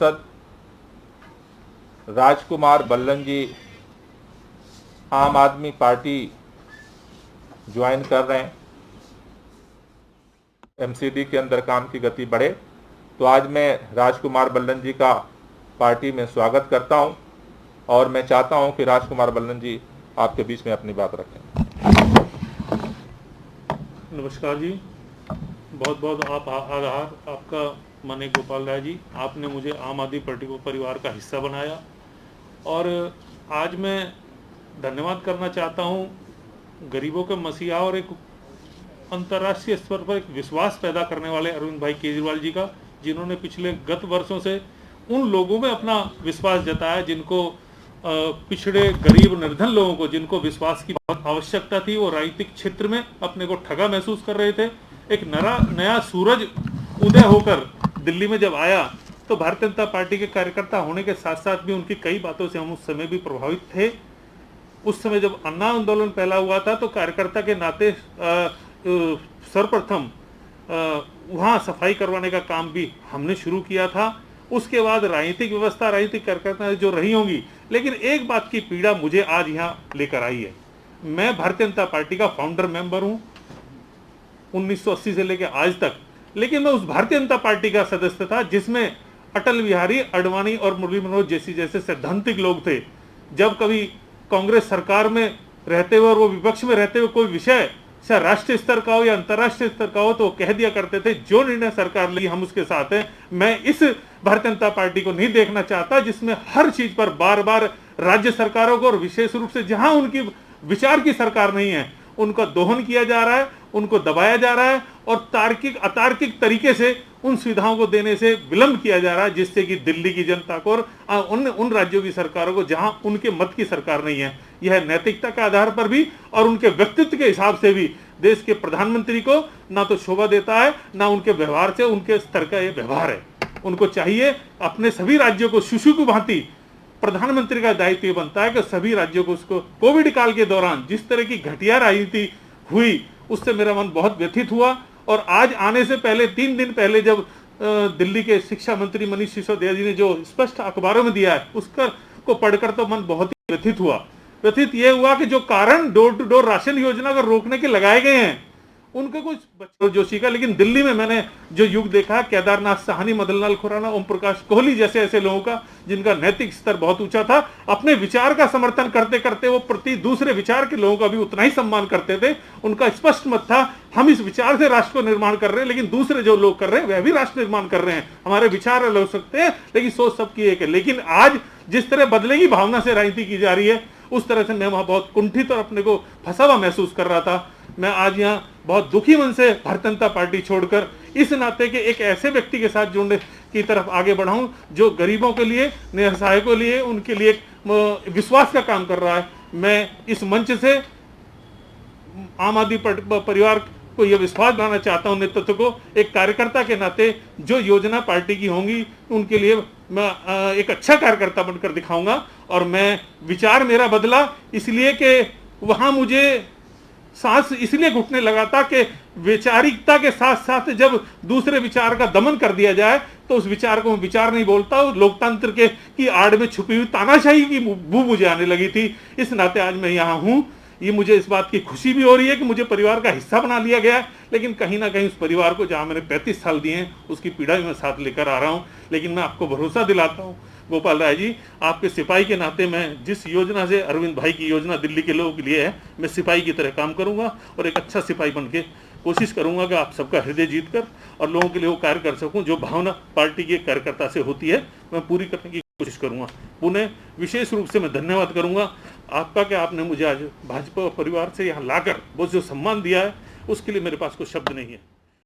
सांसद राजकुमार बल्लन जी आम आदमी पार्टी ज्वाइन कर रहे हैं, एमसीडी के अंदर काम की गति बढ़े, तो आज मैं राजकुमार बल्लन जी का पार्टी में स्वागत करता हूं और मैं चाहता हूं कि राजकुमार बल्लन जी आपके बीच में अपनी बात रखें। नमस्कार जी, बहुत बहुत आभार आपका माननीय गोपाल राय जी, आपने मुझे आम आदमी पार्टी को परिवार का हिस्सा बनाया और आज मैं धन्यवाद करना चाहता हूं गरीबों के मसीहा और एक अंतर्राष्ट्रीय स्तर पर एक विश्वास पैदा करने वाले अरविंद भाई केजरीवाल जी का, जिन्होंने पिछले गत वर्षों से उन लोगों में अपना विश्वास जताया जिनको पिछड़े गरीब निर्धन लोगों को, जिनको विश्वास की बहुत आवश्यकता थी, वो राजनीतिक क्षेत्र में अपने को ठगा महसूस कर रहे थे। एक नया सूरज उदय होकर दिल्ली में जब आया तो भारतीय जनता पार्टी के कार्यकर्ता होने के साथ साथ भी उनकी कई बातों से हम उस समय भी प्रभावित थे। उस समय जब अन्ना आंदोलन पहला हुआ था तो कार्यकर्ता के नाते सर्वप्रथम वहाँ सफाई करवाने का काम भी हमने शुरू किया था। उसके बाद राजनीतिक व्यवस्था, राजनीतिक कार्यकर्ता जो रही होंगी, लेकिन एक बात की पीड़ा मुझे आज यहाँ लेकर आई है। मैं भारतीय जनता पार्टी का फाउंडर मेंबर हूँ 1980 से लेकर आज तक, लेकिन मैं उस भारतीय जनता पार्टी का सदस्य था जिसमें अटल बिहारी आडवाणी और मुरली मनोहर जैसे सैद्धांतिक लोग थे। जब कभी कांग्रेस सरकार में रहते हुए और वो विपक्ष में रहते हुए कोई विषय चाहे राष्ट्रीय स्तर का हो या अंतर्राष्ट्रीय स्तर का हो तो कह दिया करते थे जो निर्णय सरकार ली हम उसके साथ हैं। मैं इस भारतीय जनता पार्टी को नहीं देखना चाहता जिसमें हर चीज पर बार बार राज्य सरकारों को और विशेष रूप से जहां उनकी विचार की सरकार नहीं है उनका दोहन किया जा रहा है, उनको दबाया जा रहा है और तार्किक अतार्किक तरीके से उन सुविधाओं को देने से विलंब किया जा रहा है, जिससे कि दिल्ली की जनता को और उन राज्यों की सरकारों को जहां उनके मत की सरकार नहीं है, यह नैतिकता के आधार पर भी और उनके व्यक्तित्व के हिसाब से भी देश के प्रधानमंत्री को ना तो शोभा देता है, ना उनके व्यवहार से उनके स्तर का यह व्यवहार है। उनको चाहिए अपने सभी राज्यों को शिशु की भांति, प्रधानमंत्री का दायित्व बनता है कि सभी राज्यों को उसको कोविड काल के दौरान जिस तरह की घटिया राजनीति हुई उससे मेरा मन बहुत व्यथित हुआ। और आज आने से पहले 3 दिन पहले जब दिल्ली के शिक्षा मंत्री मनीष सिसोदिया जी ने जो स्पष्ट अखबारों में दिया है उसका को पढ़कर तो मन बहुत ही व्यथित हुआ। व्यथित ये हुआ कि जो कारण डोर टू डोर राशन योजना को रोकने के लगाए गए हैं उनके कुछ बच्चों जोशी का, लेकिन दिल्ली में मैंने जो युग देखा केदारनाथ साहनी, मदनलाल खुराना, ओम प्रकाश कोहली जैसे ऐसे लोगों का जिनका नैतिक स्तर बहुत ऊंचा था, अपने विचार का समर्थन करते करते वो प्रति दूसरे विचार के लोगों का भी उतना ही सम्मान करते थे। उनका स्पष्ट मत था हम इस विचार से राष्ट्र को निर्माण कर रहे हैं, लेकिन दूसरे जो लोग कर रहे हैं वह भी राष्ट्र निर्माण कर रहे हैं। हमारे विचार अलग हो सकते हैं लेकिन सोच सबकी एक है। लेकिन आज जिस तरह बदले की भावना से राजनीति की जा रही है उस तरह से मैं वहां बहुत कुंठित और अपने को फंसा हुआ महसूस कर रहा था। मैं आज यहाँ बहुत दुखी मन से भारतीय जनता पार्टी छोड़कर इस नाते के एक ऐसे व्यक्ति के साथ जुड़ने की तरफ आगे बढ़ा हूं जो गरीबों के लिए, निसहायों के लिए, उनके लिए एक विश्वास का काम कर रहा है। मैं इस मंच से आम आदमी परिवार को यह विश्वास दिलाना चाहता हूं, नेतृत्व को, एक कार्यकर्ता के नाते जो योजना पार्टी की होंगी उनके लिए मैं एक अच्छा कार्यकर्ता बनकर दिखाऊंगा। और मैं विचार मेरा बदला इसलिए कि वहां मुझे सांस इसलिए घुटने लगा था कि वैचारिकता के साथ साथ जब दूसरे विचार का दमन कर दिया जाए तो उस विचार को मैं विचार नहीं बोलता। लोकतंत्र के की आड़ में छुपी हुई तानाशाही की बू मुझे आने लगी थी। इस नाते आज मैं यहाँ हूँ। ये मुझे इस बात की खुशी भी हो रही है कि मुझे परिवार का हिस्सा बना लिया गया है, लेकिन कहीं ना कहीं उस परिवार को जहाँ मैंने 35 साल दिए हैं उसकी पीड़ा भी मैं साथ लेकर आ रहा हूँ। लेकिन मैं आपको भरोसा दिलाता हूँ गोपाल राय जी, आपके सिपाही के नाते मैं जिस योजना से अरविंद भाई की योजना दिल्ली के लोगों के लिए है, मैं सिपाही की तरह काम करूंगा और एक अच्छा सिपाही बन के कोशिश करूंगा कि आप सबका हृदय जीत कर और लोगों के लिए वो कार्य कर सकूं जो भावना पार्टी के कार्यकर्ता से होती है मैं पूरी करने की कोशिश करूंगा। पुनः विशेष रूप से मैं धन्यवाद करूंगा आपका कि आपने मुझे आज भाजपा परिवार से यहाँ लाकर वो जो सम्मान दिया है उसके लिए मेरे पास कोई शब्द नहीं है।